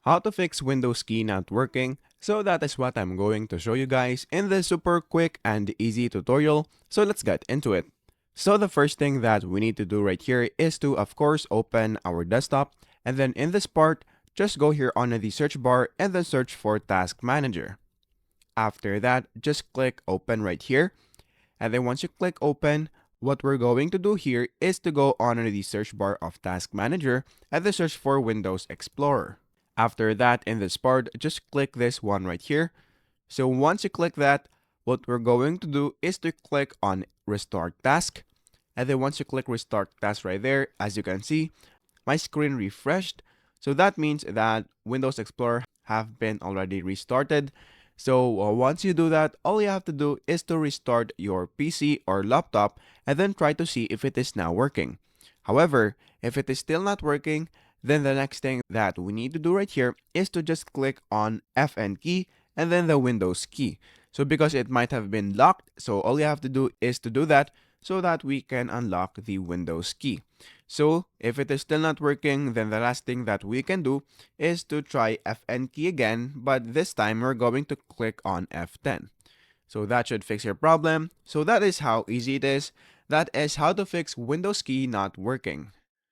How to fix Windows key not working. So that is what I'm going to show you guys in this super quick and easy tutorial. So let's get into it. So the first thing that we need to do right here is to of course open our desktop, and then in this part just go here on the search bar and then search for Task Manager. After that, just click open right here, and then once you click open, what we're going to do here is to go on the search bar of Task Manager and then search for Windows Explorer. After that, in this part, just click this one right here. So once you click that, what we're going to do is to click on Restart Task. And then once you click Restart Task right there, as you can see, my screen refreshed. So that means that Windows Explorer have been already restarted. So once you do that, all you have to do is to restart your PC or laptop and then try to see if it is now working. However, if it is still not working, then the next thing that we need to do right here is to just click on Fn key and then the Windows key. So because it might have been locked, so all you have to do is to do that so that we can unlock the Windows key. So if it is still not working, then the last thing that we can do is to try Fn key again, but this time we're going to click on F10. So that should fix your problem. So that is how easy it is. That is how to fix Windows key not working.